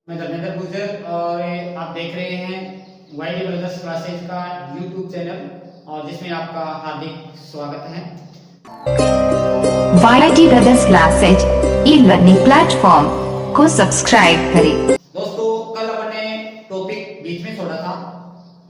मैं धर्मेंद्र गुर्जर और आप देख रहे हैं वाईडी ब्रदर्स क्लासेज का यूट्यूब चैनल और जिसमें आपका हार्दिक स्वागत है। YD brothers classes e learning platform को सब्सक्राइब करें। दोस्तों, कल अपने टॉपिक बीच में छोड़ा था,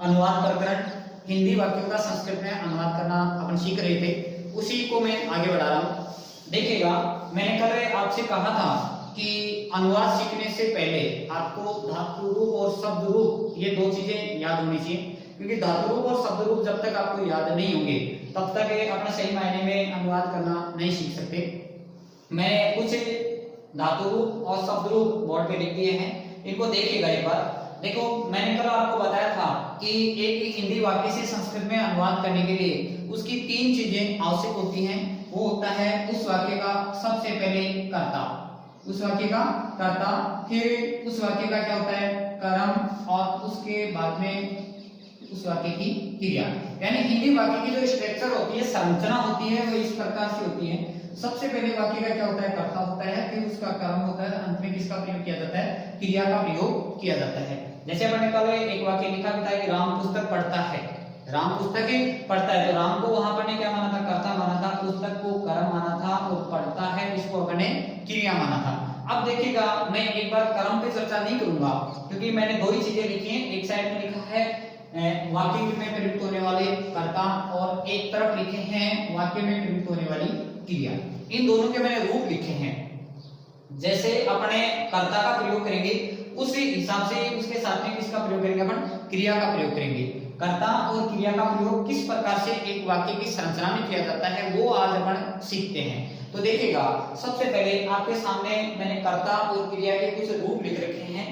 अनुवाद प्रकरण, हिंदी वाक्यों का संस्कृत में अनुवाद करना अपन सीख रहे थे, उसी को मैं आगे बढ़ा रहा हूँ। देखिएगा, मैंने कल आपसे कहा था कि अनुवाद सीखने से पहले आपको धातु रूप और शब्द रूप ये दो चीजें याद होनी चाहिए, क्योंकि धातु रूप और शब्द रूप जब तक आपको याद नहीं होंगे तब तक अपने सही मायने में अनुवाद करना नहीं सीख सकते। मैंने कुछ धातु रूप और शब्द रूप बोर्ड पे लिख दिए हैं, इनको देखिएगा एक बार। देखो, मैंने कल आपको बताया था कि एक हिंदी वाक्य से संस्कृत में अनुवाद करने के लिए उसकी तीन चीजें आवश्यक होती हैं। वो होता है उस वाक्य का सबसे पहले कर्ता, उस वाक्य का कर्ता, फिर उस वाक्य का क्या होता है कर्म, और उसके बाद में उस वाक्य की क्रिया। यानी हिंदी वाक्य की जो स्ट्रक्चर होती है, संरचना होती है, वो इस प्रकार से होती है। सबसे पहले वाक्य का क्या होता है कर्ता होता है, फिर उसका कर्म होता है, अंत में किसका प्रयोग किया जाता है, क्रिया का प्रयोग किया जाता है। जैसे अपने कल एक वाक्य लिखा था कि राम पुस्तक पढ़ता है, राम पुस्तक पढ़ता है, तो राम को वहां पर ने क्या माना था, कर्ता माना था, पुस्तक को कर्म माना था, और पढ़ता है इसको अपने क्रिया माना था। अब देखिएगा, मैं एक बार कर्म पे चर्चा नहीं करूंगा क्योंकि मैंने दो ही चीजें लिखी हैं। एक साइड में लिखा है वाक्य में प्रयुक्त होने वाले कर्ता, और एक तरफ लिखे हैं वाक्य में प्रयुक्त होने वाली क्रिया। इन दोनों के मैंने रूप लिखे हैं। जैसे अपने कर्ता का प्रयोग करेंगे उसी हिसाब से उसके साथ में किसका प्रयोग करेंगे, अपन क्रिया का प्रयोग करेंगे। कर्ता और क्रिया का प्रयोग किस प्रकार से एक वाक्य की संरचना में किया जाता है वो आज अपन सीखते हैं। तो देखिएगा, सबसे पहले आपके सामने मैंने कर्ता और क्रिया के कुछ रूप लिख रखे हैं।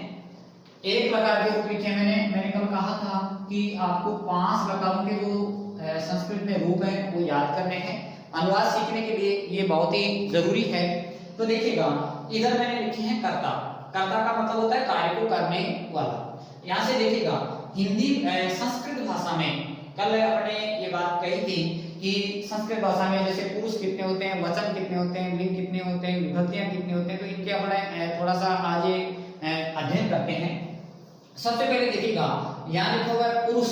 एक प्रकार के रूप लिखे मैंने कल कहा था कि आपको 5 प्रकारों के जो संस्कृत में रूप है वो याद करने हैं। अनुवाद सीखने के लिए ये बहुत ही जरूरी है। तो देखिएगा, इधर मैंने लिखे हैं कर्ता। कर्ता का मतलब होता है कार्य को करने वाला। यहाँ से देखिएगा, हिंदी संस्कृत भाषा में कल अपने ये बात कही थी कि संस्कृत भाषा में जैसे पुरुष कितने होते हैं, वचन कितने होते हैं, लिंग कितने होते हैं, विभक्तियां कितनी होते हैं, तो इनके अपने थोड़ा सा आज अध्ययन करते हैं। सबसे पहले देखिएगा, यहाँ लिखा हुआ है पुरुष,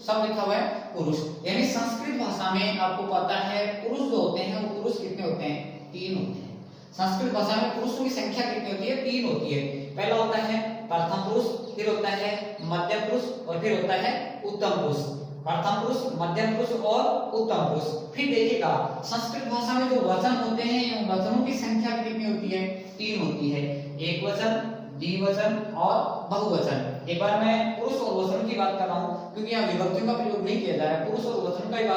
सब लिखा हुआ है पुरुष, यानी संस्कृत भाषा में आपको पता है पुरुष जो होते हैं वो पुरुष कितने होते हैं, 3 होते हैं। संस्कृत भाषा में पुरुषों की संख्या कितनी होती है, 3 होती है। पहला होता है प्रथम पुरुष, फिर होता है मध्य पुरुष, और फिर होता है उत्तम पुरुष। प्रथम पुरुष, मध्यम पुरुष और उत्तम पुरुष। फिर देखिएगा, संस्कृत भाषा में जो वचन होते हैं, वचनों की संख्या कितनी होती है, 3 होती है। एक वचन, द्विवचन और बहुवचन। एक बार मैं पुरुष और वचन की बात कर रहा हूँ क्योंकि यहाँ विभक्तियों का प्रयोग नहीं किया जा रहा है, पुरुष और वचन का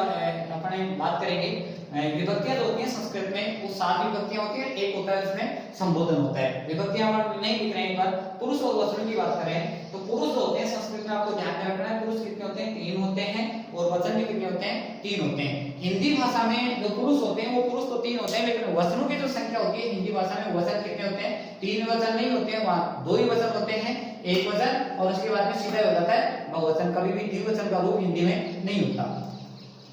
अपने बात करेंगे। विभक्तियां जो होती हैं संस्कृत में वो 7 विभक्तियां होती हैं, एक होता है उसमें संबोधन होता है। विभक्तियां नहीं लिख रहे हैं। एक बार पुरुष और वचन की बात करें तो पुरुष जो होते हैं संस्कृत में आपको ध्यान में रखना है, पुरुष कितने होते हैं, 3 होते हैं, और वचन भी कितने होते हैं, 3 होते हैं। हिंदी भाषा में जो पुरुष होते हैं वो पुरुष तो 3 होते हैं, लेकिन वचनों की जो संख्या होती है हिंदी भाषा में वचन कितने होते हैं, 3 वचन नहीं होते हैं, वहां 2 ही वचन होते हैं, एक वचन और उसके बाद में सीधा हो जाता है बहुवचन। कभी भी द्विवचन का रूप हिंदी में नहीं होता।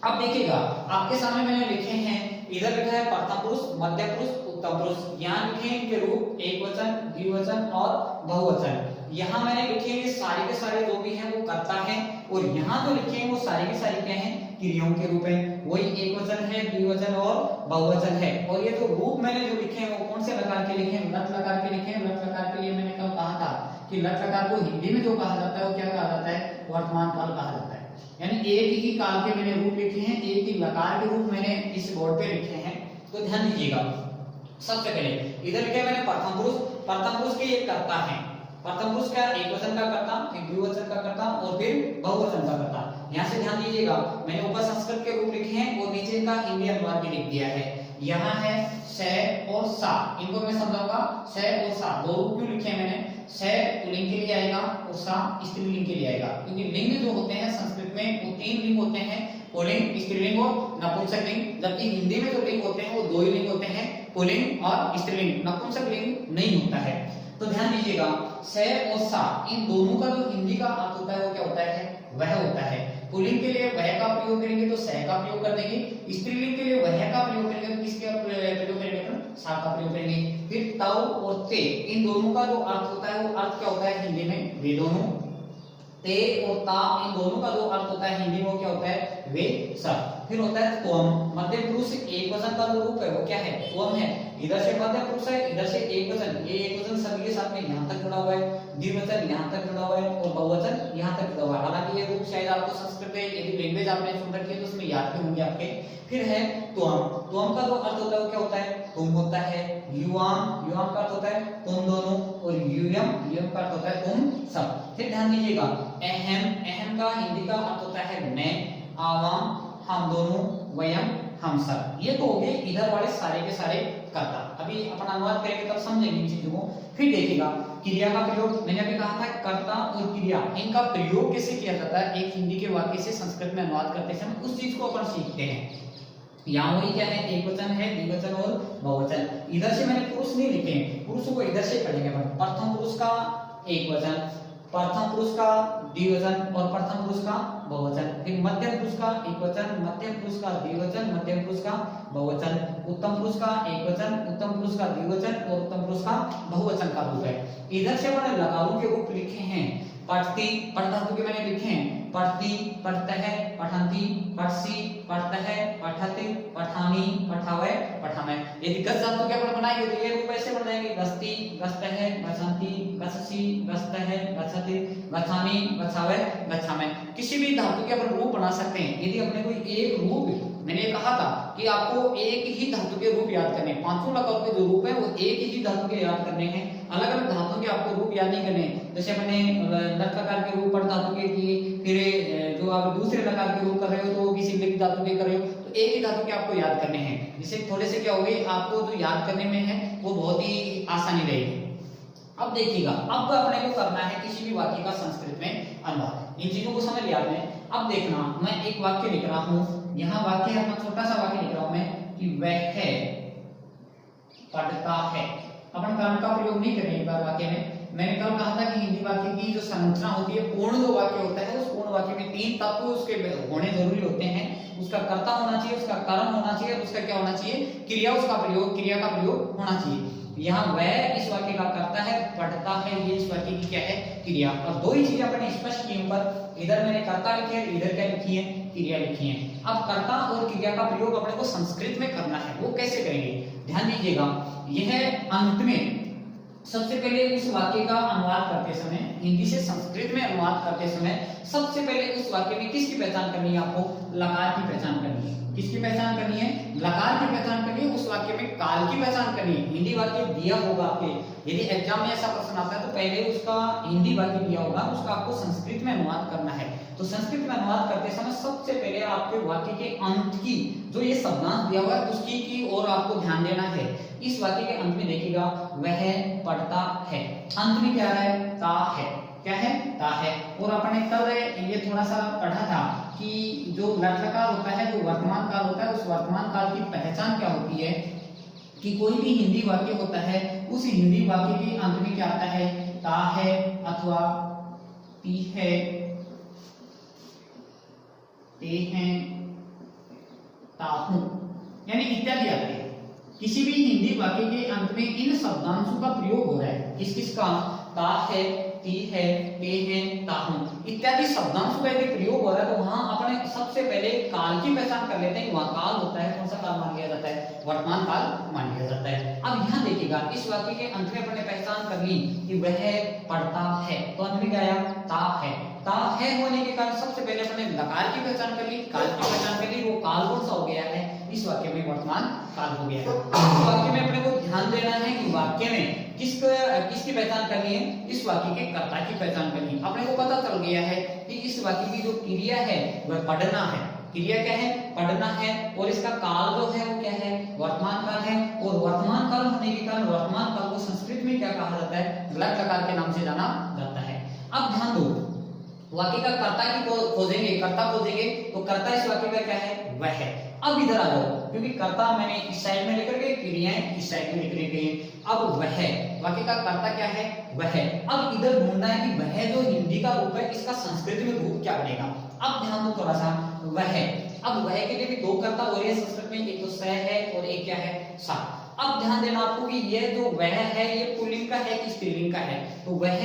अब देखिएगा, आपके सामने मैंने लिखे हैं, इधर लिखा है प्रथम पुरुष, मध्य पुरुष, उत्तम पुरुष। यहाँ लिखे हैं इनके रूप एक वचन, द्विवचन और बहुवचन। यहाँ मैंने लिखे हैं सारे के सारे जो भी हैं वो कर्ता हैं, और यहाँ जो लिखे हैं वो सारे के सारे क्या हैं, क्रियाओं के रूप हैं। वही एक वचन है, द्विवचन और बहुवचन है। और ये जो रूप मैंने जो लिखे हैं वो कौन से लकार के लिखे हैं, लट लकार के लिखे हैं। लट लकार के लिए मैंने कल कहा था कि लट लकार को हिंदी में जो कहा जाता है वो क्या कहा जाता है, वर्तमान काल कहा जाता है। यानी एक ही काल के मैंने रूप लिखे हैं, एक ही लकार के रूप मैंने इस बोर्ड पे लिखे हैं, तो ध्यान दीजिएगा। सबसे पहले इधर लिखे मैंने प्रथम पुरुष। प्रथम पुरुष के एक कर्ता है। प्रथम पुरुष का एक वचन का कर्ता, फिर द्विवचन का कर्ता और फिर बहुवचन का कर्ता। यहाँ से ध्यान दीजिएगा, मैंने ऊपर संस्कृत के रूप लिखे हैं और नीचे इनका हिंदी अनुवाद भी लिख दिया है। यहाँ है से और सा, इनको मैं समझाऊंगा। से और सा दो रूप क्यों लिखे हैं मैंने, से पुल्लिंग के लिए आएगा और सा स्त्रीलिंग के लिए आएगा, क्योंकि लिंग जो होते हैं संस्कृत में वो 3 लिंग होते हैं, पुल्लिंग, स्त्रीलिंग और नपुंसक लिंग। जबकि हिंदी में जो लिंग होते हैं वो 2 ही लिंग होते हैं, पुल्लिंग और स्त्रीलिंग, नपुंसक लिंग नहीं होता है। तो ध्यान दीजिएगा, से और सा इन दोनों का जो हिंदी का अर्थ होता है वो क्या होता है, वह होता है पुल्लिंग के लिए वह का प्रयोग करेंगे तो सह का प्रयोग कर देंगे, स्त्रीलिंग के लिए वह का प्रयोग करेंगे तो किसका प्रयोग करेंगे अपन सा का प्रयोग करेंगे। फिर तव और ते इन दोनों का जो अर्थ होता है वो अर्थ क्या होता है हिंदी में वे दोनों, ते और ता इन दोनों का जो अर्थ होता है हिंदी में क्या होता है वे सब। फिर होता है त्वम, मध्यम पुरुष एक वचन का जो रूप है वो क्या है त्वम है, इधर से मध्यम पुरुष है इधर से एक वचन, ये एक वचन सभी के साथ में यहाँ तक जुड़ा हुआ है, द्विवचन यहाँ तक जुड़ा हुआ है और बहुवचन यहाँ तक जुड़ा हुआ है। हालांकि ये रूप शायद आपको संस्कृत में यदि लैंग्वेज आपने सुन रखी है तो उसमें याद भी होंगे आपके। फिर है त्वम, त्वम का जो अर्थ होता है वो क्या होता है तुम होता है, युवाम, युवाम का अर्थ होता है तुम दोनों और यूयम, यूयम का अर्थ होता है तुम सब। फिर ध्यान दीजिएगा अहम, अहम का हिंदी का अर्थ होता है मैं, आवाम हम दोनों, वयम हम सब। ये तो हो गए इधर वाले सारे के सारे कर्ता। अभी अपन अनुवाद करेंगे तब समझेंगे इन चीजों को। फिर देखिएगा क्रिया का प्रयोग, मैंने अभी कहा था कर्ता और क्रिया इनका प्रयोग कैसे किया जाता है एक हिंदी के वाक्य से संस्कृत में अनुवाद करते समय, उस चीज को अपन सीखते हैं। यहाँ वही क्या है एक वचन है, द्विवचन और बहुवचन। इधर से मैंने पुरुष नहीं लिखे हैं, पुरुषों को इधर से पढ़ेंगे अपन। प्रथम पुरुष का एक वचन, प्रथम पुरुष का द्विवचन और प्रथम पुरुष का बहुवचन। फिर मध्यम पुरुष का एक वचन, मध्यम पुरुष का द्विवचन, मध्यम पुरुष का बहुवचन। उत्तम पुरुष का एक वचन, उत्तम पुरुष का द्विवचन और उत्तम पुरुष का बहुवचन का रूप है। इधर से मैंने लकारों के रूप लिखे हैं, पठती, पठ धातु के मैंने लिखे हैं, पठती, पठतः, पठन्ति, पठसी, पठतः, पठति, पठानी, पठावे, पठामे। यदि गस धातु के अपन बनाएंगे तो ये रूप ऐसे बन जाएंगे, गस्ती, गस्तः, गच्छन्ति, गच्छसि, गस्तः, गच्छति, गच्छामि, गच्छावे, गच्छामे। किसी भी धातु के अपन रूप बना सकते हैं। यदि अपने कोई एक रूप, मैंने कहा था कि आपको एक ही धातु के रूप याद करने, पांचों लकारों के जो रूप है वो एक ही धातु के याद करने हैं, अलग अलग धातुओं के आपको रूप याद नहीं करने। जैसे मैंने लट लकार के रूप पट धातु के किए, फिर जो आप दूसरे लकार के रूप कर रहे हो तो किसी लिट धातु के कर रहे हो, तो एक ही धातु के आपको याद करने हैं। जिससे थोड़े से क्या होगी आपको जो याद करने में है वो बहुत ही आसानी रहेगी। अब देखिएगा, अब अपने को करना है किसी भी वाक्य का संस्कृत में अनुवाद। इन चीजों को समझ लिया आपने। अब देखना, मैं एक वाक्य लिख रहा हूँ, यहाँ वाक्य है, अपना छोटा सा वाक्य लिख रहा हूँ मैं कि वह पढ़ता है। अपन कर्म का प्रयोग नहीं करेंगे एक बार वाक्य में। मैंने कल कहा था कि हिंदी वाक्य की जो संरचना होती है, पूर्ण जो वाक्य होता है, उस पूर्ण वाक्य में तीन तत्व उसके होने जरूरी होते हैं। उसका कर्ता होना चाहिए, उसका कर्म होना चाहिए, उसका क्या होना चाहिए क्रिया, उसका प्रयोग, क्रिया का प्रयोग होना चाहिए। यहाँ वह इस वाक्य का कर्ता है, पढ़ता है ये इस वाक्य की क्या है क्रिया। और दो ही चीजें अपने स्पष्ट की ऊपर, इधर मैंने कर्ता लिखे है, इधर क्या लिखी है क्रिया लिखी है। अब कर्ता और क्रिया का प्रयोग अपने को संस्कृत में करना है, वो कैसे करेंगे ध्यान दीजिएगा। यह अंत में सबसे पहले उस वाक्य का अनुवाद करते समय, हिंदी से संस्कृत में अनुवाद करते समय सबसे पहले उस वाक्य में किसकी पहचान करनी है आपको, लकार की पहचान करनी है। किसकी पहचान करनी है, लकार की पहचान करनी है। उस वाक्य में काल की पहचान करनी है। हिंदी वाक्य दिया होगा आपके, यदि एग्जाम में ऐसा प्रश्न आता है तो पहले उसका हिंदी वाक्य दिया होगा, उसका आपको संस्कृत में अनुवाद करना है। तो संस्कृत में अनुवाद करते समय सबसे पहले आपके वाक्य के अंत की जो ये शब्दांश दिया हुआ है उसकी की और आपको ध्यान देना है। इस वाक्य के अंत में देखिएगा वह पढ़ता है, अंत में क्या है ता है, क्या है ता है। और अपने कल ये थोड़ा सा पढ़ा था कि जो लट लकार होता है, जो वर्तमान काल होता है, उस वर्तमान काल की पहचान क्या होती है कि कोई भी हिंदी वाक्य होता है उस हिंदी वाक्य के अंत में क्या आता है ता है अथवा ती है, ते हैं, ताहू यानी इत्यादि आते हैं। किसी भी हिंदी वाक्य के अंत में इन शब्दांशों का प्रयोग हो रहा है। किस किस का, ता है, ती है, ते हैं, ताहू इत्यादि शब्दांशों का यदि प्रयोग हो रहा है तो वहां अपने सबसे पहले काल की पहचान कर लेते हैं। वहां काल होता है, कौन सा काल मान लिया जाता है, वर्तमान काल मान लिया जाता है। अब यहाँ देखिएगा इस वाक्य के अंत में अपने पहचान कर ली कि वह पढ़ता है, तो अंत में क्या आया ता है। ता है होने के कारण सबसे पहले अपने लकार की पहचान कर ली, काल की पहचान कर ली। वो काल कौन सा हो गया है, इस वाक्य में वर्तमान काल हो गया है। इस वाक्य में अपने को ध्यान देना है कि वाक्य में किसकी पहचान करनी है, इस वाक्य के कर्ता की पहचान करनी है। अपने को पता चल गया है कि इस वाक्य की जो क्रिया है वह पढ़ना है। क्रिया क्या है, पढ़ना है। और इसका काल जो है वो क्या है, वर्तमान काल है। और वर्तमान काल होने के कारण वर्तमान काल को संस्कृत में क्या कहा जाता है, लट लकार के नाम से जाना जाता है। अब ध्यान दो, वाक्य का कर्ता की खोजेंगे, कर्ता खोजेंगे तो कर्ता इस वाक्य का क्या है, वह है। अब इधर आ जाओ, क्योंकि कर्ता मैंने इस साइड में लेकर के, क्रियाएं इस साइड में लिख रही है। अब वह वाक्य का कर्ता क्या है, वह। अब इधर ढूंढना है कि वह जो हिंदी का रूप है इसका संस्कृत में रूप क्या बनेगा। अब ध्यान दो थोड़ा सा, वह। अब वह के लिए भी दो कर्ता हो रही है संस्कृत में, एक तो स है और एक क्या है, सा। अब ध्यान देना आपको कि यह जो वह है ये पुल्लिंग का है कि स्त्रीलिंग का है, तो वह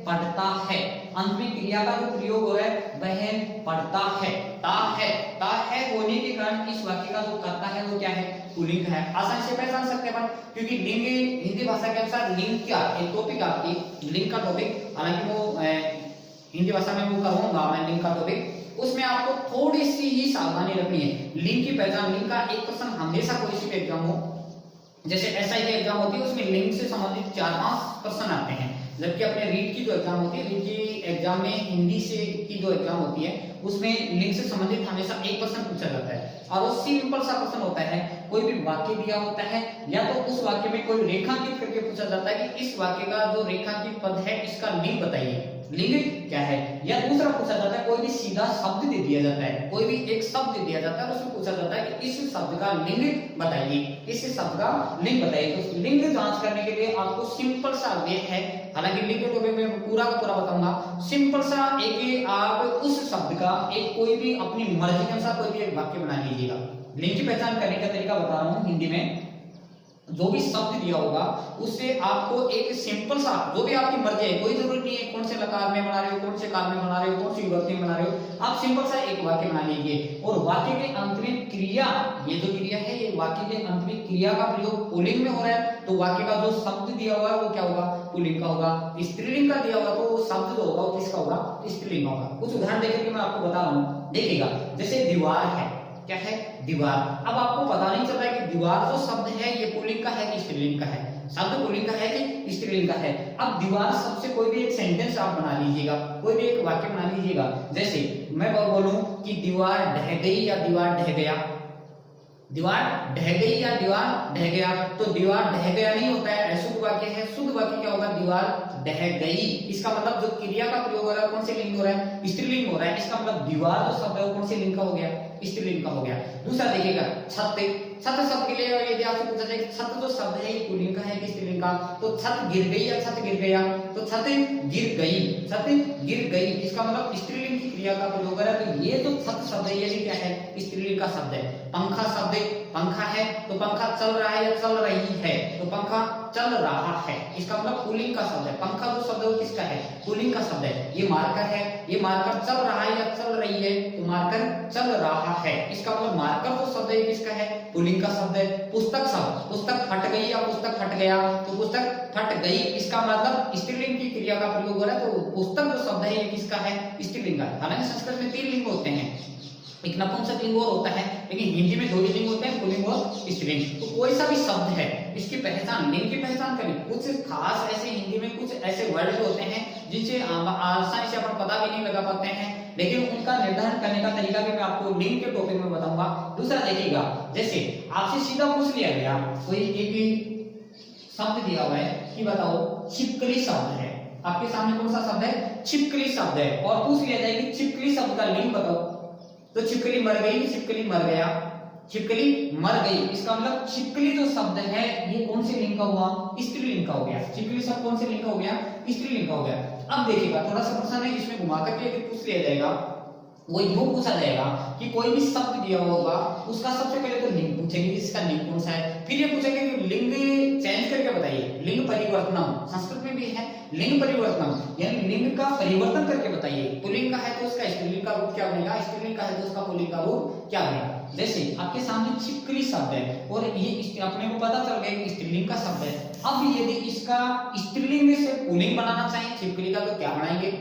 पढ़ता है। अंत में क्रिया का जो प्रयोग हो रहा है वह पढ़ता है, ता है होने के कारण इस वाक्य का जो कर्ता है वो क्या है, पुल्लिंग है। आसानी से पहचान सकते हैं अपन, क्योंकि लिंग हिंदी भाषा के अनुसार लिंग क्या, एक टॉपिक आपकी लिंग का टॉपिक, हालांकि वो हिंदी भाषा में वो करूंगा मैं लिंग का टॉपिक, उसमें आपको थोड़ी सी ही सावधानी रखनी है। लिंग की पहचान, लिंग का एक क्वेश्चन हमेशा कोई सी एग्जाम हो, जैसे एसआई की एग्जाम होती है उसमें लिंग से संबंधित 4-5 क्वेश्चन आते हैं, जबकि अपने रीट की जो एग्जाम होती है, रीट की एग्जाम में हिंदी से की जो एग्जाम होती है उसमें लिंग से संबंधित हमेशा एक क्वेश्चन पूछा जाता है, और वो सिंपल सा क्वेश्चन होता है। कोई भी वाक्य दिया होता है या तो उस वाक्य में कोई रेखांकित करके पूछा जाता है कि इस वाक्य का जो रेखांकित पद है इसका लिंग बताइए, लिंग क्या है। या दूसरा पूछा जाता है, कोई भी सीधा शब्द दे दिया जाता है, कोई भी एक शब्द दे दिया जाता है, उसमें पूछा जाता है कि इस शब्द का लिंग बताइए, इस शब्द का लिंग बताइए। तो लिंग जांच करने के लिए आपको सिंपल सा वे है, हालांकि लिंग के टॉपिक में पूरा का पूरा बताऊंगा, सिंपल सा एक आप उस शब्द का एक कोई भी अपनी मर्जी के अनुसार कोई भी एक वाक्य बना लीजिएगा। लिंग की पहचान करने का तरीका बता रहा हूं हिंदी में, जो भी शब्द दिया होगा उससे आपको एक सिंपल सा, जो भी आपकी मर्जी है, कोई जरूरत नहीं है कौन से लकार में बना रहे हो, कौन से काल में बना रहे हो, कौन सी विभक्ति में बना रहे हो, आप सिंपल सा एक वाक्य बना लीजिए। और वाक्य के अंत में क्रिया, ये जो क्रिया है ये वाक्य के अंत में क्रिया का प्रयोग पुल्लिंग में हो रहा है, तो वाक्य का जो शब्द दिया हुआ है वो क्या होगा, पुल्लिंग का होगा। स्त्रीलिंग का दिया होगा तो वो शब्द जो होगा वो किसका होगा, स्त्रीलिंग होगा। कुछ उदाहरण देकर के मैं आपको बता रहा हूँ, देखिएगा। जैसे दीवार है, क्या है, दीवार। अब आपको पता नहीं चल रहा है कि दीवार जो शब्द है ये पुल्लिंग का है कि स्त्रीलिंग का है, शब्द पुल्लिंग का है कि स्त्रीलिंग का है। अब दीवार शब्द से कोई भी एक सेंटेंस आप बना लीजिएगा, कोई भी एक वाक्य बना लीजिएगा। जैसे मैं बोलूं कि दीवार ढह गई या दीवार ढह गया, दीवार ढह गई या दीवार ढह गया, तो दीवार ढह गया नहीं होता है, अशुद्ध वाक्य है। शुद्ध वाक्य क्या होगा, दीवार ढह गई। इसका मतलब जो क्रिया का प्रयोग हो रहा है कौन से लिंग हो रहा है, स्त्रीलिंग हो रहा है। इसका मतलब दीवार जो शब्द है वो कौन से लिंग का हो गया, स्त्रीलिंग का हो गया। दूसरा देखिएगा, छत। छत शब्द के लिए यदि आपसे पूछा जाए छत जो शब्द है ये पुल्लिंग का है कि स्त्रीलिंग का, तो छत गिर गई या छत गिर गया, तो छत गिर गई, छत गिर गई। इसका मतलब स्त्रीलिंग की क्रिया का प्रयोग हो रहा है, तो ये जो छत शब्द है ये भी क्या है, स्त्रीलिंग का शब्द है। पंखा शब्द, पंखा है तो पंखा चल रहा है या चल रही है, तो पंखा चल रहा है, इसका मतलब पुल्लिंग का शब्द है। पंखा जो शब्द है वो किसका है, पुल्लिंग का शब्द है। ये मार्कर है, ये मार्कर चल रहा है या चल रही है, तो मार्कर चल रहा है, इसका मतलब मार्कर जो शब्द है किसका है, पुल्लिंग का शब्द है। पुस्तक शब्द, पुस्तक फट गई या पुस्तक फट गया, तो पुस्तक फट गई, इसका मतलब स्त्रीलिंग की क्रिया का प्रयोग हो रहा है, तो पुस्तक जो शब्द है ये किसका है, स्त्रीलिंग का। हालांकि संस्कृत में 3 लिंग होते हैं, एक नपुंसक लिंग और होता है, लेकिन हिंदी में 2 ही लिंग होते हैं, पुल्लिंग और स्त्रीलिंग। तो कोई सा भी शब्द है इसकी पहचान, लिंग की पहचान करें। कुछ खास ऐसे हिंदी में कुछ ऐसे वर्ड होते हैं जिनसे आसानी से अपन पता भी नहीं लगा पाते हैं, लेकिन उनका निर्धारण करने का तरीका भी मैं आपको लिंग के टॉपिक में बताऊंगा। दूसरा देखिएगा, जैसे आपसे सीधा पूछ लिया गया, कोई एक शब्द दिया हुआ है कि बताओ छिपकली शब्द है, आपके सामने कौन सा शब्द है, छिपकली शब्द है, और पूछ लिया जाए कि छिपकली शब्द का लिंग बताओ, तो छिपकली मर गई, छिपकली मर गया, छिपकली मर गई। इसका मतलब छिपकली जो शब्द है ये कौन से लिंग का हुआ, स्त्रीलिंग का हो गया। छिपकली शब्द कौन से लिंग का हो गया, स्त्रीलिंग का हो गया। अब देखिएगा थोड़ा सा प्रश्न है, इसमें घुमा करके पूछ लिया जाएगा, वो यूं पूछा जाएगा कि कोई भी शब्द दिया होगा उसका सबसे पहले तो लिंग पूछेंगे, इसका लिंग कौन सा है, फिर ये पूछेंगे कि लिंग चेंज करके बताइए, लिंग परिवर्तनम, संस्कृत में भी है लिंग परिवर्तनम, यानी लिंग का परिवर्तन करके बताइए। पुल्लिंग का है तो उसका स्त्रीलिंग का रूप क्या बनेगा, स्त्रीलिंग का है तो उसका पुल्लिंग का रूप क्या बनेगा। जैसे आपके सामने छिपकली शब्द है और ये अपने को पता चल गया कि स्त्रीलिंग का शब्द है। अब यदि इसका स्त्रीलिंग से पुल्लिंग बनाना चाहिए छिपकली का, तो क्या बनाएंगे,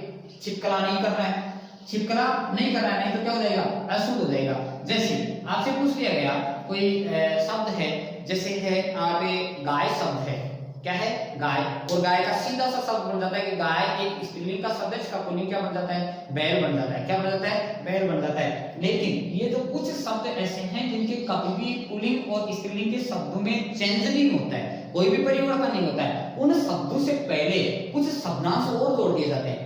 छिपकला नहीं करना है, छिपकला नहीं करना है, नहीं तो क्या हो जाएगा, अशुद्ध हो जाएगा। जैसे आपसे पूछ लिया गया कोई शब्द है, जैसे है आप गाय शब्द है, क्या है, गाय, और गाय का सीधा सा शब्द बन जाता है कि गाय एक स्त्रीलिंग का शब्द है, इसका पुल्लिंग क्या बन जाता है, बैल बन जाता है, क्या बन जाता है, बैल बन जाता है। लेकिन ये जो कुछ शब्द ऐसे हैं जिनके कभी भी पुल्लिंग और स्त्रीलिंग के शब्दों में चेंज नहीं होता है, कोई भी परिवर्तन नहीं होता है, उन शब्दों से पहले कुछ शब्दांश और जोड़ दिए जाते हैं।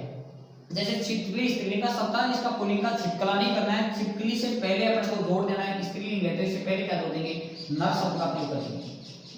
जैसे छिपकली स्त्रीलिंग का शब्द है, इसका पुल्लिंग का छिपकला नहीं करना है, छिपकली से पहले अपन को जोड़ देना है, स्त्रीलिंग है तो इससे पहले क्या जोड़ देंगे, नर शब्द का प्रयोग करेंगे।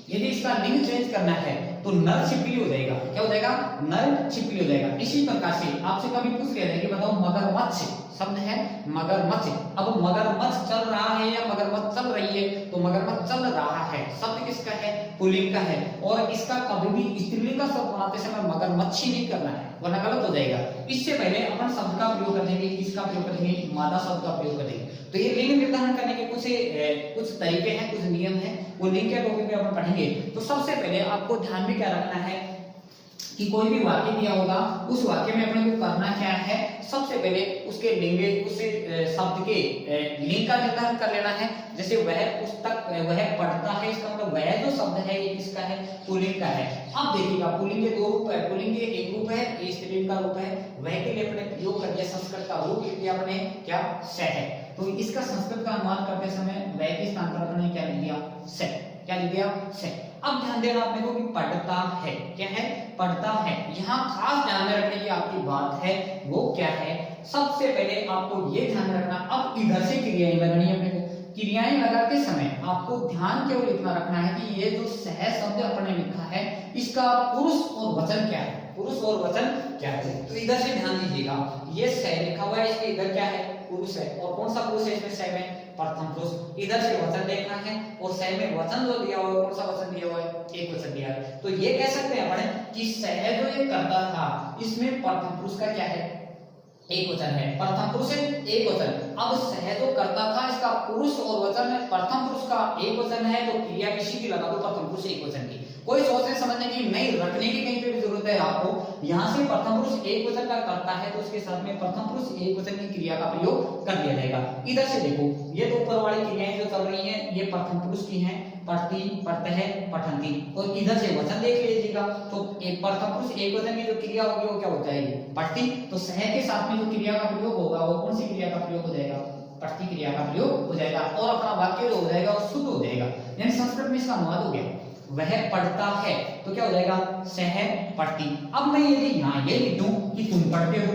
यदि इसका लिंग चेंज करना है तो नर छिपकली हो जाएगा, क्या हो जाएगा, नर छिपकली हो जाएगा। इसी प्रकार से आपसे कभी पूछ लिया जाए कि बताओ मगरमच्छ शब्द है मगरमच्छ। अब मगरमच्छ चल रहा है या मगरमच्छ चल रही है, तो मगरमच्छ चल रहा है शब्द किसका है, पुल्लिंग का है। और इसका कभी भी स्त्रीलिंग का शब्द बनाते समय मगरमच्छ ही नहीं करना है, वरना गलत हो जाएगा। इससे पहले अपन शब्द का प्रयोग करेंगे, किसका प्रयोग करेंगे, मादा शब्द का प्रयोग करेंगे। तो ये लिंग निर्धारण करने के कुछ तरीके हैं, कुछ नियम हैं, वो लिंग के टॉपिक पे अपन पढ़ेंगे। तो सबसे पहले आपको ध्यान में क्या रखना है कि कोई भी वाक्य दिया होगा, उस वाक्य में अपने को करना क्या है, सबसे पहले उसके लिंग, उस शब्द के लिंग का निर्धारण कर लेना है। जैसे वह पुस्तक, वह पढ़ता है, इसका मतलब वह जो शब्द है ये किसका है, पुल्लिंग का है। अब देखिएगा पुल्लिंग के दो रूप है, पुल्लिंग के एक रूप है, ये स्त्रीलिंग का रूप है। वह के लिए अपने प्रयोग कर दिया संस्कृत का रूप लिख दिया अपने क्या, स है। तो इसका संस्कृत का अनुवाद करते समय वह के स्थान पर अपने क्या लिख दिया, स। क्या लिख दिया, स। अब ध्यान देना आपने को कि पढ़ता है, क्या है, पढ़ता है। यहाँ खास ध्यान में रखने की आपकी बात है वो क्या है, सबसे पहले आपको ये ध्यान रखना। अब इधर से क्रियाएं लगानी है अपने को। क्रियाएं लगाते समय आपको ध्यान केवल इतना रखना है कि ये जो सह शब्द अपने लिखा है इसका पुरुष और वचन क्या है, पुरुष और वचन क्या है। तो इधर से ध्यान दीजिएगा, ये सह लिखा हुआ है, इसके इधर क्या है, पुरुष है। और कौन सा पुरुष है इसमें, सह में प्रथम पुरुष। इधर से वचन देखना है और सह में वचन जो दिया हुआ है, कौन सा वचन दिया हुआ है, एक वचन दिया है। तो ये कह सकते हैं अपन कि सह जो ये करता था इसमें प्रथम पुरुष का क्या है, एक वचन है, प्रथम पुरुष है एक वचन। अब सह जो करता था इसका पुरुष और वचन है, प्रथम पुरुष का एक वचन है, तो क्रिया किसी की लगा दो, प्रथम पुरुष एक वचन की। कोई सोचने समझने की नहीं, रखने की कहीं पे भी जरूरत है आपको। यहाँ से प्रथम पुरुष एक वचन का करता है तो उसके साथ में प्रथम पुरुष एक वचन की क्रिया का प्रयोग कर दिया जाएगा। इधर से देखो, ये दो ऊपर वाली क्रियाएं जो चल रही हैं ये प्रथम पुरुष की हैं, पढ़ती, पढ़ते, पठन्ति। और इधर से वचन देख लीजिएगा, तो एक प्रथम पुरुष एक वचन की जो क्रिया होगी वो क्या हो जाएगी, पढ़ती। तो सह के साथ में जो क्रिया का प्रयोग होगा वो कौन सी क्रिया का प्रयोग हो जाएगा, पढ़ती क्रिया का प्रयोग हो जाएगा। और अपना वाक्य जो हो जाएगा वो शुद्ध हो जाएगा। यानी संस्कृत में इसका अनुवाद हो गया, वह पढ़ता है, तो क्या हो जाएगा, सह पढ़ती। अब मैं यदि यहाँ ये लिख दूं कि तुम पढ़ते हो,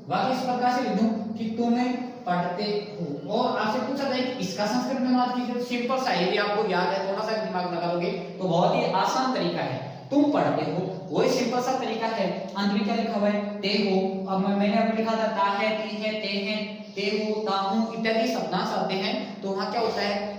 वाक्य इस प्रकार से लिख दूं कि तुम पढ़ते हो, और आपसे पूछा जाए कि इसका संस्कृत में अनुवाद कीजिए, सिंपल सा, यदि आपको याद है, थोड़ा सा दिमाग लगा लोगे तो बहुत ही आसान तरीका है। तुम पढ़ते हो, वही सिंपल सा तरीका है। अंत में क्या लिखा हुआ है, ते हो। अब मैंने अभी लिखा था ता है, ती है, ते हैं, ते हो, ता हूं इत्यादि शब्दांश आते हैं, तो वहां क्या होता है,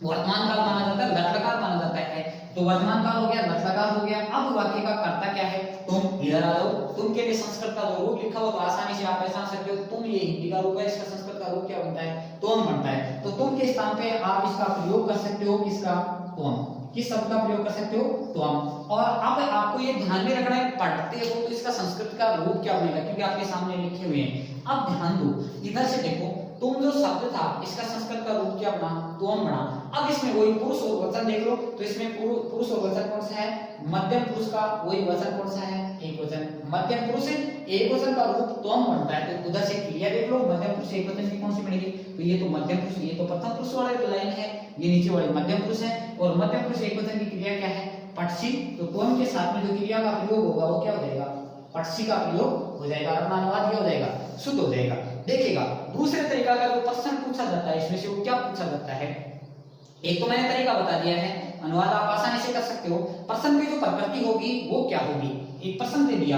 वर्तमान काल माना जाता है, लट्लकार माना जाता है। तो वर्तमान काल हो गया, लट्लकार हो गया। अब वाक्य का कर्ता क्या है, तुम। इधर आ जाओ, तुम के लिए संस्कृत का जो रूप लिखा हो तो आसानी से आप पहचान सकते हो, तुम ये हिंदी का रूप है, इसका संस्कृत का रूप क्या बनता है, तुम बनता है। तो तुम के स्थान पे आप इसका प्रयोग कर सकते हो, किसका, तुम। किस शब्द का प्रयोग कर सकते हो, तुम। और अब आपको ये ध्यान में रखना है, पढ़ते हो तो इसका संस्कृत का रूप क्या बनेगा, क्योंकि आपके सामने लिखे हुए हैं। अब ध्यान दो, इधर से देखो, तुम जो शब्द था इसका संस्कृत का रूप क्या बना, तुम बना। अब इसमें वही पुरुष और वचन देख लो, तो इसमें पुरुष और वचन कौन सा है, मध्यम पुरुष का वही वचन कौन सा है, एक वचन। मध्यम पुरुष एक वचन का रूप तुम बनता है। तो उधर से क्रिया देख लो, मध्यम पुरुष एक वचन की कौन सी बनेगी, तो ये तो मध्यम पुरुष, ये तो प्रथम पुरुष वाला लाइन है, ये नीचे वाली मध्यम पुरुष है। और मध्यम पुरुष एक वचन की क्रिया क्या है, पठसी। तो तुम के साथ में जो क्रिया का प्रयोग होगा वो क्या हो जाएगा, पठसी का प्रयोग हो जाएगा, अपना अनुवाद क्या हो जाएगा, शुद्ध हो जाएगा। देखिएगा दूसरे तरीका का जो प्रश्न पूछा जाता है इसमें से वो क्या पूछा जाता है, एक तो मैंने तरीका बता दिया है, अनुवाद आप आसानी से कर सकते हो। प्रश्न की जो प्रकृति होगी वो क्या होगी, एक प्रश्न दे दिया,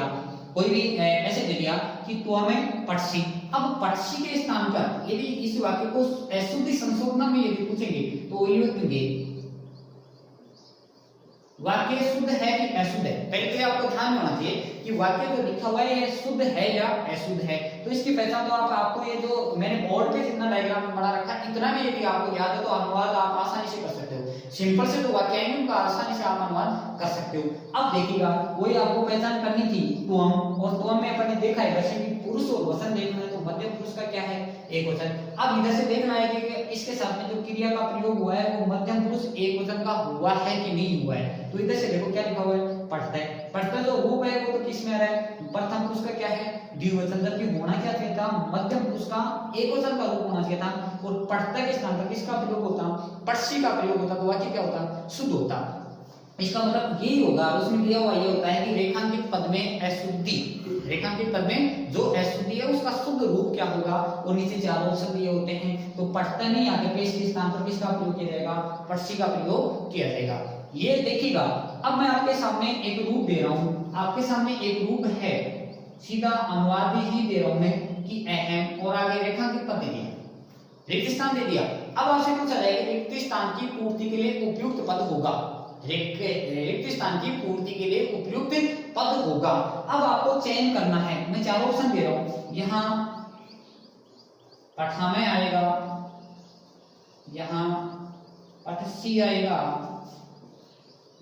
कोई भी ऐसे दे दिया कि तो हमें पठसी। अब पठसी के स्थान पर यदि इस वाक्य को अशुद्धि संशोधन में यदि पूछेंगे तो ये देंगे वाक्य शुद्ध है कि अशुद्ध है। पहले तो आपको ध्यान होना चाहिए कि वाक्य जो लिखा हुआ है ये शुद्ध है या अशुद्ध है। तो इसकी पहचान तो आपको ये जो मैंने बोर्ड पे जितना डायग्राम बना रखा है इतना भी यदि आपको याद है तो अनुवाद आप आसानी से कर सकते हो। सिंपल से तो वाक्य है उनका आसानी से आप अनुवाद कर सकते हो। अब देखिएगा वही आपको पहचान करनी थी तुम, और तुम में अपन ने देखा है वैसे भी पुरुष और वचन देखना है तो मध्यम पुरुष का क्या है, एक वचन। अब इधर से देखना है कि इसके साथ में जो क्रिया का प्रयोग हुआ है वो मध्यम पुरुष एक वचन का हुआ है कि नहीं हुआ है। तो इधर से देखो क्या लिखा हुआ है, पढ़ता है। पढ़ता जो रूप है वो तो किस में आ रहा है, प्रथम पुरुष का क्या है, द्विवचन, जबकि होना क्या चाहिए था, मध्यम पुरुष का एक वचन का रूप होना चाहिए था। और पढ़ता के स्थान पर किसका प्रयोग होता, पठसी का प्रयोग होता, तो वाक्य क्या होता, शुद्ध होता। इसका मतलब यही होगा, उसमें दिया हुआ ये होता है कि रेखांकित पद में अशुद्धि, रेखांकित पद में जो अशुद्धि है उसका शुद्ध रूप क्या होगा, और नीचे चारों शब्द ये होते हैं। तो पढ़ता नहीं आगे पे इसके स्थान पर किसका प्रयोग किया जाएगा, पठसी का प्रयोग किया जाएगा। ये देखिएगा अब मैं आपके सामने एक रूप दे रहा हूं, आपके सामने एक रूप है, सीधा अनुवाद ही दे रहा हूं मैं कि अहम और आगे रेखांकित पद दे दिया, रिक्त स्थान दे दिया। अब आपसे पूछा जाएगा रिक्त स्थान की पूर्ति के लिए उपयुक्त पद होगा, रिक्त स्थान की पूर्ति के लिए उपयुक्त पद होगा। अब आपको चयन करना है, मैं चार ऑप्शन दे रहा हूं, यहाँ पठामे आएगा, यहाँ पठसी आएगा,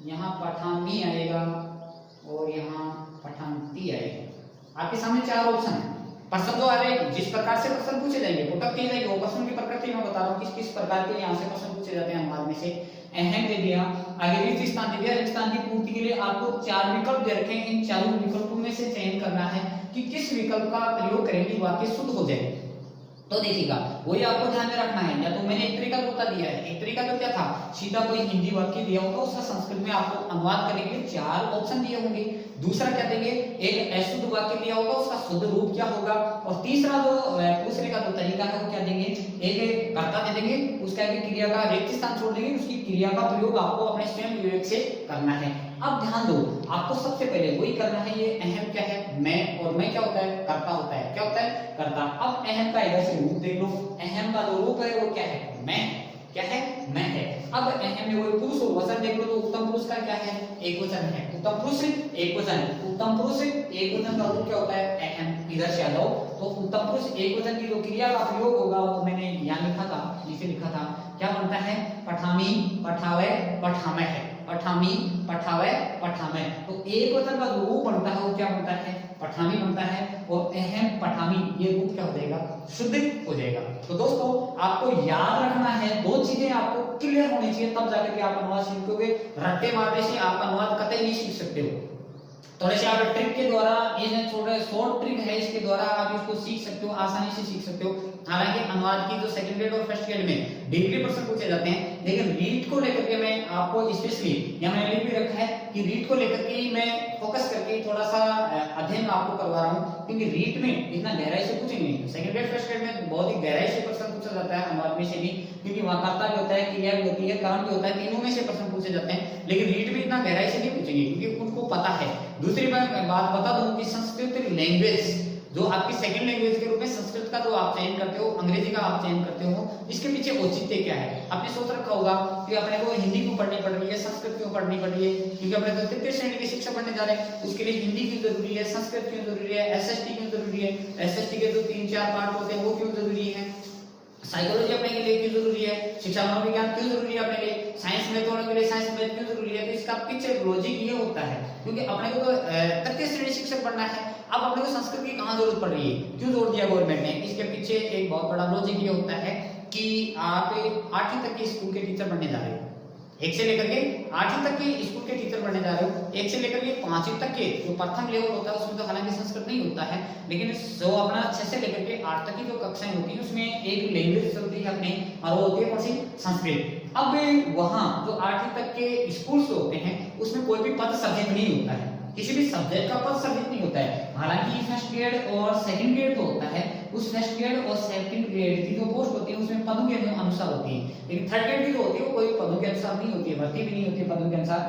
यहाँ पठामी आएगा और यहाँ पठानती आएगा। आपके सामने चार ऑप्शन है। प्रश्न जो आ रहे जिस प्रकार से प्रश्न पूछे जाएंगे पुटक किए जाएंगे वो प्रश्न की प्रकृति में बता रहा हूँ किस किस प्रकार के यहाँ से प्रश्न पूछे जाते हैं अनुवाद में से। अहम दे दिया, आगे रिक्त स्थान दे दिया, रिक्त स्थान की पूर्ति के लिए आपको चार विकल्प दे रखे हैं, इन चारों विकल्पों में से चयन करना है कि किस विकल्प का प्रयोग करेंगे वाक्य शुद्ध हो जाए। तो देखिएगा वही आपको ध्यान में रखना है, या तो मैंने एक तरीका तो बता दिया है, एक तरीका तो क्या था, सीधा कोई हिंदी वाक्य दिया होगा उसका संस्कृत में आपको अनुवाद करने के लिए चार ऑप्शन दिए होंगे। दूसरा क्या देंगे, एक अशुद्ध वाक्य दिया होगा उसका शुद्ध रूप क्या होगा, और तीसरा जो पूछने का जो तरीका है वो क्या देंगे, एक कर्ता दे देंगे, उसका एक क्रिया का रिक्त स्थान छोड़ देंगे, उसकी क्रिया का प्रयोग आपको अपने स्वयं विवेक से करना है। अब ध्यान दो, आपको सबसे पहले वही करना है, ये अहम क्या है, मैं, और मैं क्या होता है, कर्ता होता है, क्या होता है, कर्ता। अब अहम का इधर से रूप देख लो, अहम का जो रूप है वो क्या है, मैं, क्या है, मैं है। अब अहम में वही पुरुष और वचन देख लो, तो उत्तम पुरुष का क्या है, एक वचन है, उत्तम पुरुष एक वचन, उत्तम पुरुष एक वचन का रूप क्या होता है, अहम। इधर से आ जाओ, तो उत्तम पुरुष एक वचन की जो क्रिया का प्रयोग होगा वो मैंने यहाँ लिखा था, नीचे लिखा था, क्या बनता है, पठामी, पठावे, पठामे है, पठामी, पठावे, पठामे। तो एक वचन का जो रूप बनता है वो क्या बनता है, पठामी बनता है, और अहम पठामी ये रूप क्या हो जाएगा, शुद्ध हो जाएगा। तो दोस्तों आपको याद रखना है, दो चीजें आपको क्लियर होनी चाहिए, तब जाकर के आप अनुवाद सीखोगे। रट्टे मारने से आप अनुवाद कतई नहीं सीख सकते हो। थोड़े से आप ट्रिक के द्वारा, ये छोटे शॉर्ट ट्रिक है, इसके द्वारा आप इसको सीख सकते हो, आसानी से सीख सकते हो। हालांकि अनुवाद की जो सेकंड ग्रेड और फर्स्ट ग्रेड में डिग्री प्रश्न पूछे जाते हैं, लेकिन रीड को लेकर के मैं आपको स्पेशली यहाँ मैंने लिख भी रखा है कि रीड को लेकर के मैं फोकस करके थोड़ा सा अध्ययन आपको करवा रहा हूँ, क्योंकि रीड में इतना गहराई से पूछेंगे, सेकंड ग्रेड फर्स्ट ग्रेड में बहुत ही गहराई से प्रश्न पूछा जाता है अनुवाद में से भी, क्योंकि वहां कर्ता भी होता है, क्रिया भी होती है, कारण भी होता है, तीनों में से प्रश्न पूछे जाते हैं। लेकिन रीड में इतना गहराई से नहीं पूछेंगे क्योंकि उनको पता है। दूसरी बात बता दूं कि संस्कृत लैंग्वेज जो आपकी सेकंड लैंग्वेज के रूप में संस्कृत का जो आप चयन करते हो, अंग्रेजी का आप चयन करते हो, इसके पीछे औचित्य क्या है। आपने सोच रखा होगा कि अपने को हिंदी क्यों पढ़नी पड़ रही है, संस्कृत क्यों पढ़नी पड़ रही है, क्योंकि अपने तो तृतीय श्रेणी की शिक्षा पढ़ने जा रहे हैं, उसके लिए हिंदी क्यों जरूरी है, संस्कृत क्यों जरूरी है, एसएसटी क्यों जरूरी है, एसएसटी के जो 3-4 पार्ट होते हैं वो क्यों जरूरी है, साइकोलॉजी अपने के लिए क्यों जरूरी है, शिक्षा मनोविज्ञान क्यों जरूरी है अपने लिए, साइंस मैथ होने के लिए साइंस मैथ क्यों जरूरी है। तो इसका पीछे लॉजिक ये होता है, क्योंकि अपने को तो तृतीय श्रेणी शिक्षक बनना है, अब अपने को संस्कृत की कहाँ जरूरत पड़ रही है, क्यों जोड़ दिया गवर्नमेंट ने। इसके पीछे एक बहुत बड़ा लॉजिक ये होता है कि आप 8वीं तक के स्कूल के टीचर बनने जा रहे हो, 1 से लेकर के 8वीं तक के स्कूल के टीचर बनने जा रहे हो, 1 से लेकर के 5वीं तक के जो प्रथम लेवल होता है उसमें तो हालांकि संस्कृत नहीं होता है, लेकिन जो अपना 6 से लेकर के 8 तक की जो कक्षाएं होती है उसमें एक लैंग्वेज चलती है अपने, और वो होती है कौन सी, संस्कृत। अब वहां जो 8वीं तक के स्कूल होते हैं उसमें कोई भी पद सर्जित नहीं होता है, किसी भी सब्जेक्ट का पद सर्जित नहीं होता है। हालांकि फर्स्ट ग्रेड और सेकंड ग्रेड तो होता है, उस फर्स्ट ग्रेड और सेकंड ग्रेड की जो पोस्ट होती है उसमें पदों के अनुसार होती है, लेकिन थर्ड ग्रेड की जो होती है वो कोई पदों के अनुसार नहीं होती है, भर्ती भी नहीं होती है पदों के अनुसार।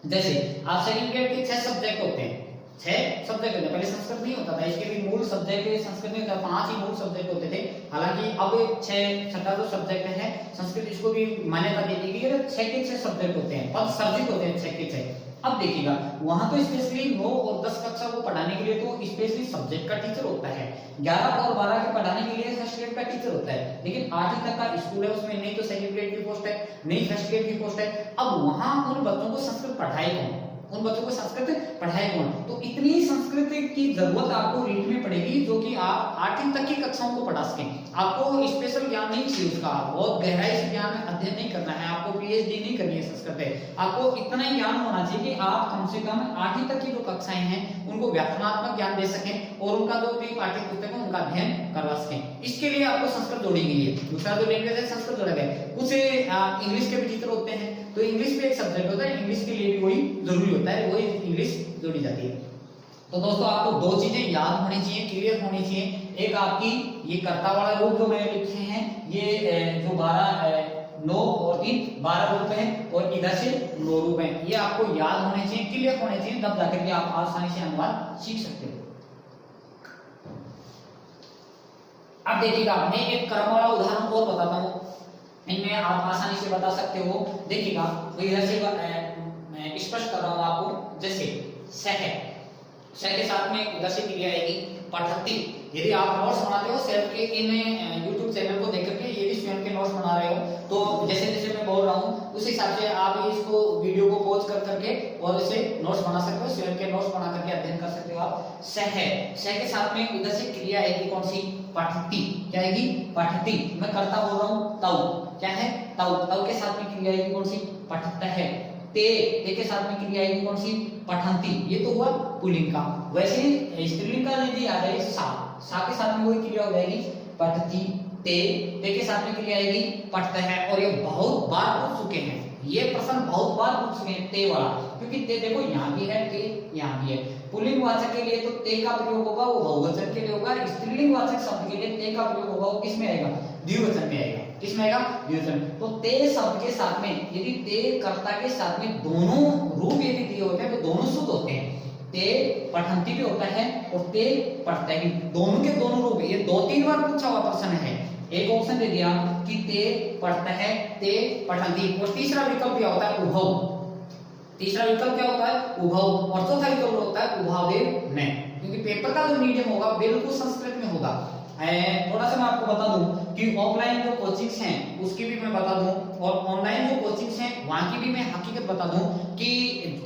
जैसे आप सेकंड ग्रेड के 6 सब्जेक्ट होते हैं, 6 सब्जेक्ट होते हैं, पहले संस्कृत नहीं होता था, इसके भी मूल सब्जेक्ट संस्कृत में होता, 5 ही मूल सब्जेक्ट होते थे। हालांकि अब 6 जो सब्जेक्ट है संस्कृत, इसको भी मान्यता दे दी गई है, 6 के 6 सब्जेक्ट होते हैं, पद सर्जित होते हैं 6 के 6। अब देखिएगा वहां तो स्पेशली 9 और 10 कक्षा को पढ़ाने के लिए तो स्पेशली सब्जेक्ट का टीचर होता है, 11 और 12 के पढ़ाने के लिए फर्स्ट ग्रेड का टीचर होता है, लेकिन 8वीं तक का स्कूल है उसमें नहीं तो सेकंड ग्रेड की पोस्ट है, नहीं फर्स्ट ग्रेड की पोस्ट है। अब वहां उन बच्चों को संस्कृत पढ़ाए कौन, उन बच्चों को संस्कृत पढ़ाए कौन, तो इतनी संस्कृत की जरूरत आपको रीट में पड़ेगी जो कि आप 8वीं तक की कक्षाओं को पढ़ा सकें। आपको स्पेशल ज्ञान नहीं चाहिए उसका, बहुत गहराई से ज्ञान अध्ययन नहीं करना है, आपको पीएचडी नहीं करनी है संस्कृत है, आपको इतना ही ज्ञान होना चाहिए कि आप कम से कम 8वीं तक की जो कक्षाएं हैं उनको व्याकरणात्मक ज्ञान दे सकें और उनका जो भी पाठ्य पुस्तक है उनका अध्ययन करवा सकें। इसके लिए आपको संस्कृत जोड़ी गई है, दूसरा जो लैंग्वेज है संस्कृत जोड़ा गया है। कुछ इंग्लिश के भी टीचर होते हैं तो इंग्लिश भी एक सब्जेक्ट होता है, इंग्लिश के लिए भी वही जरूरी होता है, वही इंग्लिश जोड़ी जाती है। तो दोस्तों आपको 2 चीजें याद होनी चाहिए, क्लियर होनी चाहिए। एक आपकी ये कर्ता वाला रूप जो मैंने लिखे हैं, ये जो 9 और 3 12 रूप हैं और इधर से 9 रूप हैं, ये आपको याद होने चाहिए, क्लियर होने चाहिए, तब जाकर के आप आसानी से अनुवाद सीख सकते हो। देखिएगा, मैं एक क्रम वाला उदाहरण और बताता हूँ, इनमें आप आसानी से बता सकते हो। देखिएगा तो इधर से मैं स्पष्ट कर रहा हूँ आपको। जैसे सह, सह के साथ में उधर से क्रिया आएगी पठती। यदि आप नोट्स बनाते हो सेल्फ के इन यूट्यूब चैनल को देख करके, ये भी स्वयं के नोट्स बना रहे हो, तो जैसे जैसे मैं बोल रहा हूँ उस हिसाब से आप इसको वीडियो को पॉज कर करके और इसे नोट्स बना सकते हो, स्वयं के नोट्स बना करके अध्ययन कर सकते हो आप। सह, सह के साथ में उधर से क्रिया आएगी कौन सी? पठती। क्या आएगी? पठती। मैं करता बोल रहा हूँ तव, क्या है? तव। तव के साथ में क्रिया आएगी कौन सी? पठता है। ते, ते के साथ में क्रिया आएगी कौन सी? पठंती। ये तो हुआ पुल्लिंग का। वैसे ही स्त्रीलिंग का यदि आ जाए सा, सा के साथ में वही क्रिया हो जाएगी पठती। ते, ते के साथ में क्रिया आएगी पठता है। और ये बहुत बार पूछ चुके हैं, ये प्रश्न बहुत बार पूछ चुके हैं ते वाला, क्योंकि ते देखो यहाँ भी है, ते यहाँ भी है। पुल्लिंग वाचक के लिए तो ते का प्रयोग होगा वो बहुवचन के लिए होगा, स्त्रीलिंग वाचक शब्द के लिए ते का प्रयोग होगा वो किस में आएगा? द्विवचन में आएगा। किस में आएगा? द्विवचन। तो ते शब्द के साथ में यदि ते कर्ता के साथ में दोनों रूप यदि दिए होते हैं तो दोनों शुद्ध होते हैं। ते पठंती भी होता है और ते पढ़ता है, दोनों के दोनों रूप। ये 2-3 बार पूछा हुआ प्रश्न है। एक ऑप्शन दे दिया कि ते पढ़ता है, ते पठंती, और तीसरा विकल्प क्या होता है? उभव। तीसरा विकल्प क्या होता है? उभव। और चौथा विकल्प होता है उभावेव में, क्योंकि पेपर का जो मीडियम होगा बिल्कुल संस्कृत में होगा। थोड़ा सा मैं आपको बता दूं कि ऑफलाइन जो कोचिंग्स हैं उसकी भी मैं बता दूं, और ऑनलाइन जो कोचिंग्स हैं वहां की भी मैं हकीकत बता दूं कि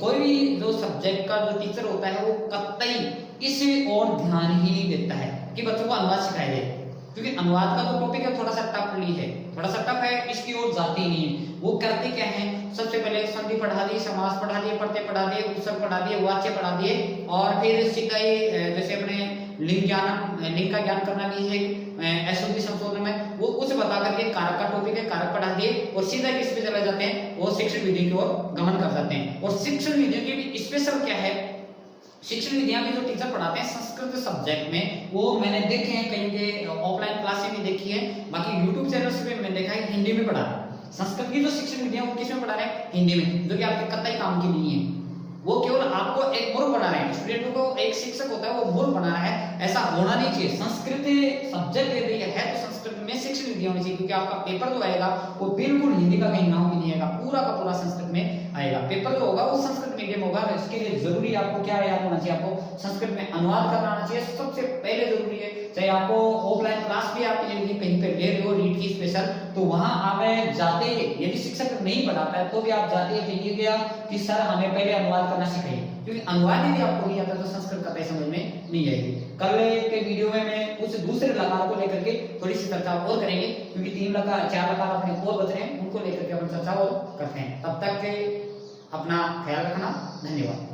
कोई भी जो सब्जेक्ट का जो टीचर होता है वो कतई इस और ध्यान ही नहीं देता है कि बच्चों को अनुवाद सिखाया जाए, क्योंकि अनुवाद का जो टॉपिक है थोड़ा सा टफ है, थोड़ा सा टफ है, इसकी ओर जाती नहीं है। वो करते क्या है? सबसे पहले संधि पढ़ा दी, समास पढ़ा दिए, प्रत्यय पढ़ा दिए, उपसर्ग पढ़ा दिए, वाच्य पढ़ा दिए, और फिर सीधा ही जैसे अपने लिंग ज्ञान, लिंग का ज्ञान करना भी है एसओपी संशोधन में, वो कुछ बता करके कारक का टॉपिक है, कारक पढ़ा दिए और सीधा किस पे चले जाते हैं? वो शिक्षण विधि की ओर गमन कर जाते हैं। और शिक्षण विधि की भी स्पेशल क्या है? शिक्षण विधियां भी जो टीचर पढ़ाते हैं संस्कृत सब्जेक्ट में, वो मैंने देखे हैं कहीं के ऑफलाइन क्लासेस भी देखी है, बाकी यूट्यूब चैनल्स पे मैंने देखा है हिंदी में पढ़ा। संस्कृत की जो शिक्षण विधियां वो किस में पढ़ा रहे हैं? हिंदी में, जो कि आपके कतई काम की नहीं है। वो केवल आपको एक मूर्ख बना रहे हैं, स्टूडेंट को एक शिक्षक होता है वो मूर्ख बना रहा है, ऐसा होना नहीं चाहिए। संस्कृत सब्जेक्ट यदि है तो संस्कृत में शिक्षण विधि होनी चाहिए, क्योंकि आपका पेपर जो आएगा वो बिल्कुल हिंदी का कहीं नाम भी नहीं आएगा, पूरा का पूरा संस्कृत में आएगा। पेपर जो होगा वो संस्कृत मीडियम होगा। इसके लिए जरूरी आपको क्या याद होना चाहिए? आपको संस्कृत में अनुवाद करना आना चाहिए, सबसे पहले जरूरी है। चाहे आपको ऑफलाइन क्लास भी आप यदि कहीं पे ले रहे हो रीड की स्पेशल, तो वहां आप जाते यदि शिक्षक नहीं पढ़ाता है तो भी आप जाते कहिएगा कि सर हमें पहले अनुवाद करना सिखाइए, क्योंकि अनुवाद यदि आपको नहीं आता तो संस्कृत कतई समझ में नहीं आएगी। कल के वीडियो में मैं कुछ दूसरे लकार को लेकर के थोड़ी सी चर्चा और करेंगे, क्योंकि 3 लकार 4 लकार अपने और बच रहे हैं, उनको लेकर के अपन चर्चा और करते हैं। तब तक अपना ख्याल रखना, धन्यवाद।